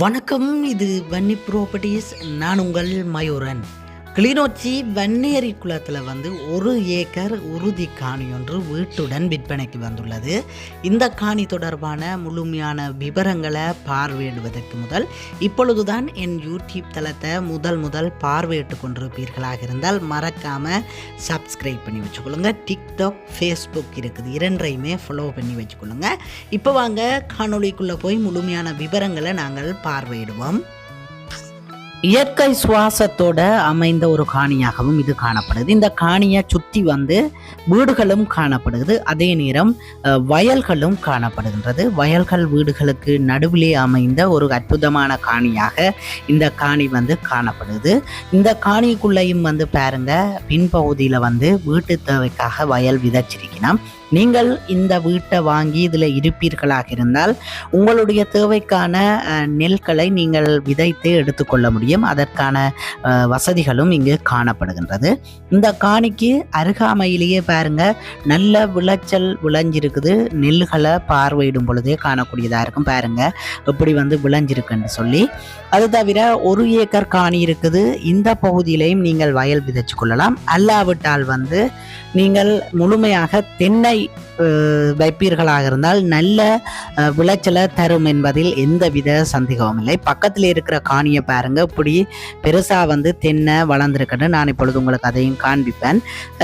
வணக்கம். இது வன்னி ப்ராப்பர்ட்டிஸ். நான் உங்கள் மயூரன். கிளிநொச்சி வன்னேரி குளத்தில் ஒரு ஏக்கர் உறுதி காணி ஒன்று வீட்டுடன் விற்பனைக்கு வந்துள்ளது. இந்த காணி தொடர்பான முழுமையான விவரங்களை பார்வையிடுவதற்கு இப்பொழுதுதான் என் யூடியூப் தளத்தை முதல் பார்வையிட்டு கொண்டிருப்பீர்களாக இருந்தால் மறக்காமல் சப்ஸ்கிரைப் பண்ணி வச்சுக்கொள்ளுங்க. டிக்டாக், ஃபேஸ்புக் இருக்குது, இரண்டையுமே ஃபாலோ பண்ணி வச்சுக்கொள்ளுங்க. இப்போ வாங்க காணொளிக்குள்ளே போய் முழுமையான விவரங்களை நாங்கள் பார்வையிடுவோம். இயற்கை சுவாசத்தோட அமைந்த ஒரு காணியாகவும் இது காணப்படுது. இந்த காணியை சுற்றி வீடுகளும் காணப்படுகிறது. அதே நேரம் வயல்களும் காணப்படுகின்றது. வயல்கள் வீடுகளுக்கு நடுவிலே அமைந்த ஒரு அற்புதமான காணியாக இந்த காணி காணப்படுது. இந்த காணிக்குள்ளேயும் பாருங்க, பின்பகுதியில் வீட்டு தேவைக்காக வயல் விதைச்சிருக்கணும். நீங்கள் இந்த வீட்டை வாங்கி இதில் இருப்பீர்களாக இருந்தால் உங்களுடைய தேவைக்கான நெல்களை நீங்கள் விதைத்து எடுத்துக்கொள்ள முடியும். அதற்கான வசதிகளும் இங்கு காணப்படுகின்றது. இந்த காணிக்கு அருகாமையிலேயே பாருங்க, நல்ல விளைச்சல் விளைஞ்சிருக்குது. நெல்லுகளை பார்வையிடும் பொழுதே காணக்கூடியதாக இருக்கும். பாருங்க எப்படி விளைஞ்சிருக்குன்னு சொல்லி. அது தவிர 1 ஏக்கர் காணி இருக்குது. இந்த பகுதியிலையும் நீங்கள் வயல் விதைச்சு கொள்ளலாம். அல்லாவிட்டால் நீங்கள் முழுமையாக தென்னை வைப்பீர்களாக இருந்தால் நல்ல விளைச்சலை தரும் என்பதில் எந்தவித சந்தேகமும் இல்லை. பக்கத்தில் இருக்கிற காணியை பாருங்க, இப்படி பெருசாக தென்னை வளர்ந்துருக்குன்னு நான் இப்பொழுது உங்களுக்கு அதையும் காண்பிப்பேன்.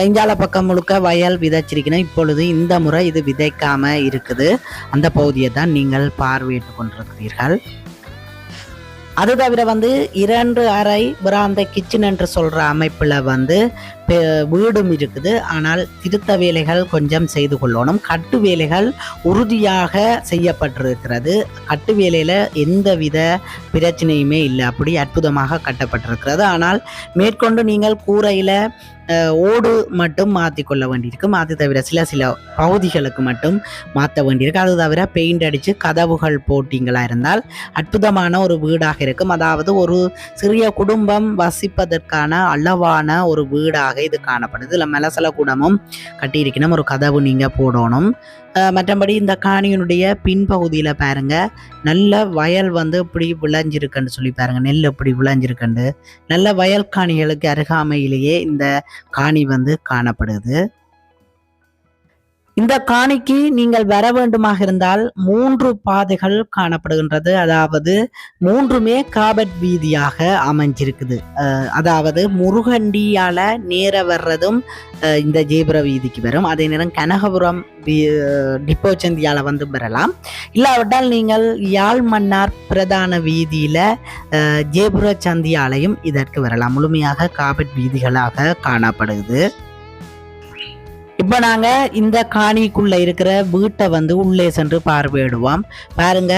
இஞ்சால பக்கம் முழுக்க வயல் விதைச்சிருக்கணும். இப்பொழுது இந்த முறை இது விதைக்காம இருக்குது. அந்த பகுதியை தான் நீங்கள் பார்வையிட்டு கொண்டிருக்கிறீர்கள். அது தவிர 2 அறை பிராந்த கிச்சன் என்று சொல்கிற அமைப்பில் வீடும் இருக்குது. ஆனால் திருத்த வேலைகள் கொஞ்சம் செய்து கொள்ளணும். கட்டு வேலைகள் உறுதியாக செய்யப்பட்டிருக்கிறது. கட்டு வேலையில் எந்தவித பிரச்சனையுமே இல்லை. அப்படி அற்புதமாக கட்டப்பட்டிருக்கிறது. ஆனால் மேற்கொண்டு நீங்கள் கூரையில் ஓடு மட்டும் மாற்றிக்கொள்ள வேண்டியிருக்கும். அது தவிர சில பகுதிகளுக்கு மட்டும் மாற்ற வேண்டியிருக்கு. அது தவிர பெயிண்ட் அடித்து கதவுகள் போட்டிங்களா இருந்தால் அற்புதமான ஒரு வீடாக இருக்கும். அதாவது ஒரு சிறிய குடும்பம் வசிப்பதற்கான அளவான ஒரு வீடாக இது காணப்படுது. இல்லை மலசல கூடமும் கட்டியிருக்கணும். ஒரு கதவு நீங்கள் போடணும். மற்றபடி இந்த காணியினுடைய பின்பகுதியில் பாருங்க, நல்ல வயல் இப்படி விளைஞ்சிருக்குன்னு சொல்லி பாருங்க. நெல் எப்படி விளைஞ்சிருக்குன்னு நல்ல வயல் காணிகளுக்கு அருகாமையிலேயே இந்த காணி காணப்படுது. இந்த காணிக்கு நீங்கள் வர வேண்டுமாக இருந்தால் 3 பாதைகள் காணப்படுகின்றது. அதாவது 3மே காபட் வீதியாக அமைஞ்சிருக்குது. அதாவது முருகண்டியால நேர வர்றதும் இந்த ஜேபுர வீதிக்கு வரும். அதே நேரம் கனகபுரம் டிப்போ சந்தியால வரலாம். இல்லாவிட்டால் நீங்கள் யாழ் மன்னார் பிரதான வீதியில ஜேபுர சந்தியாலையும் இதற்கு வரலாம். முழுமையாக காபட் வீதிகளாக காணப்படுது. இப்போ நாங்கள் இந்த காணிக்குள்ளே இருக்கிற வீட்டை உள்ளே சென்று பார்வையிடுவோம். பாருங்க,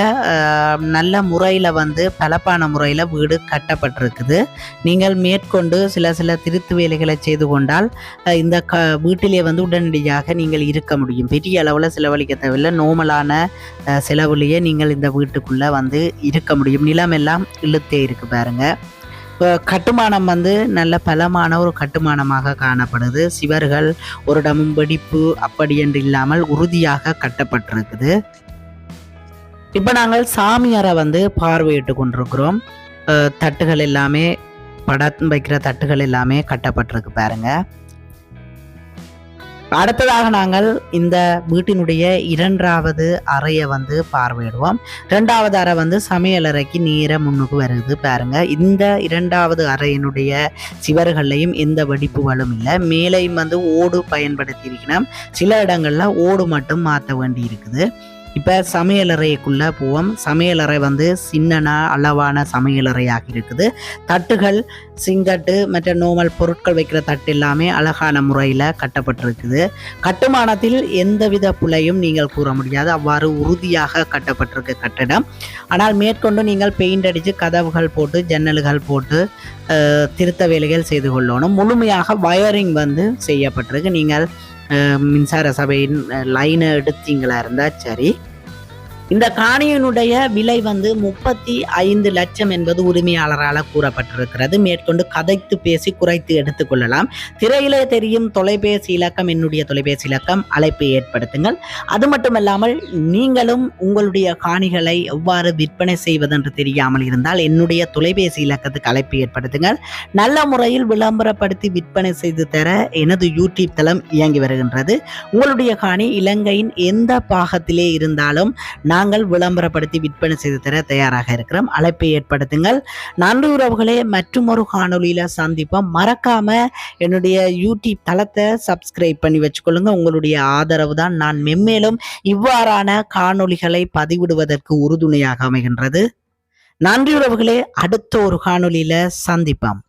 நல்ல முறையில் பலப்பான முறையில் வீடு கட்டப்பட்டிருக்குது. நீங்கள் மேற்கொண்டு சில திருத்து வேலைகளை செய்து கொண்டால் இந்த வீட்டிலே உடனடியாக நீங்கள் இருக்க முடியும். பெரிய அளவில் செலவழிக்க தேவையில்லை. நோமலான செலவுலேயே நீங்கள் இந்த வீட்டுக்குள்ளே இருக்க முடியும். நிலமெல்லாம் இழுத்தே இருக்குது பாருங்க. கட்டுமானம் நல்ல பலமான ஒரு கட்டுமானமாக காணப்படுது. சிவர்கள் ஒரு இடமும் வெடிப்பு அப்படி என்று இல்லாமல் உறுதியாக கட்டப்பட்டிருக்குது. இப்போ நாங்கள் சாமியாரை பார்வையிட்டு கொண்டிருக்கிறோம். தட்டுகள் எல்லாமே, படம் வைக்கிற தட்டுகள் எல்லாமே கட்டப்பட்டிருக்கு பாருங்க. அடுத்ததாக நாங்கள் இந்த வீட்டினுடைய 2வது அறையை பார்வையிடுவோம். 2வது அறை சமையலறைக்கு நேர முன்னுக்கு வருது பாருங்க. இந்த 2வது அறையினுடைய சிவர்களையும் எந்த வெடிப்புகளும் இல்லை. மேலையும் ஓடு பயன்படுத்தி இருக்கணும். சில இடங்கள்ல ஓடு மட்டும் மாற்ற வேண்டி இருக்குது. இப்போ சமையலறைக்குள்ளே போவோம். சமையலறை சின்ன அளவான சமையலறையாக இருக்குது. தட்டுகள், சிங்கட்டு மற்ற நோமல் பொருட்கள் வைக்கிற தட்டு எல்லாமே அழகான முறையில் கட்டப்பட்டிருக்குது. கட்டுமானத்தில் எந்தவித புலையும் நீங்கள் கூற முடியாது. அவ்வாறு உறுதியாக கட்டப்பட்டிருக்கு கட்டிடம். ஆனால் மேற்கொண்டு நீங்கள் பெயிண்ட் அடித்து கதவுகள் போட்டு ஜன்னல்கள் போட்டு திருத்த வேலைகள் செய்து கொள்ளணும். முழுமையாக வயரிங் செய்யப்பட்டிருக்கு. நீங்கள் மின்சார சபையின் லைனை எடுத்தீங்களா இருந்தால் சரி. இந்த காணியினுடைய விலை வந்து 35 லட்சம் என்பது உரிமையாளரால் கூறப்பட்டிருக்கிறது. மேற்கொண்டு கதைத்து பேசி குறைத்து எடுத்துக்கொள்ளலாம். திரையிலே தெரியும் தொலைபேசி இலக்கம் என்னுடைய தொலைபேசி இலக்கம், அழைப்பை ஏற்படுத்துங்கள். அது மட்டுமல்லாமல் நீங்களும் உங்களுடைய காணிகளை எவ்வாறு விற்பனை செய்வதென்று தெரியாமல் இருந்தால் என்னுடைய தொலைபேசி இலக்கத்துக்கு அழைப்பு ஏற்படுத்துங்கள். நல்ல முறையில் விளம்பரப்படுத்தி விற்பனை செய்து தர எனது யூடியூப் தளம் இயங்கி வருகின்றது. உங்களுடைய காணி இலங்கையின் எந்த பாகத்திலே இருந்தாலும் நாங்கள் விளம்பரப்படுத்தி விற்பனை செய்து தர தயாராக இருக்கிறோம். அழைப்பை ஏற்படுத்துங்கள். நன்றி உறவுகளே, மற்றும் ஒரு காணொலியில சந்திப்போம். மறக்காம என்னுடைய யூடியூப் தளத்தை சப்ஸ்கிரைப் பண்ணி வச்சுக்கொள்ளுங்க. உங்களுடைய ஆதரவு தான் நான் மென்மேலும் இவ்வாறான காணொலிகளை பதிவிடுவதற்கு உறுதுணையாக அமைகின்றது. நன்றி உறவுகளே, அடுத்த ஒரு காணொலியில சந்திப்போம்.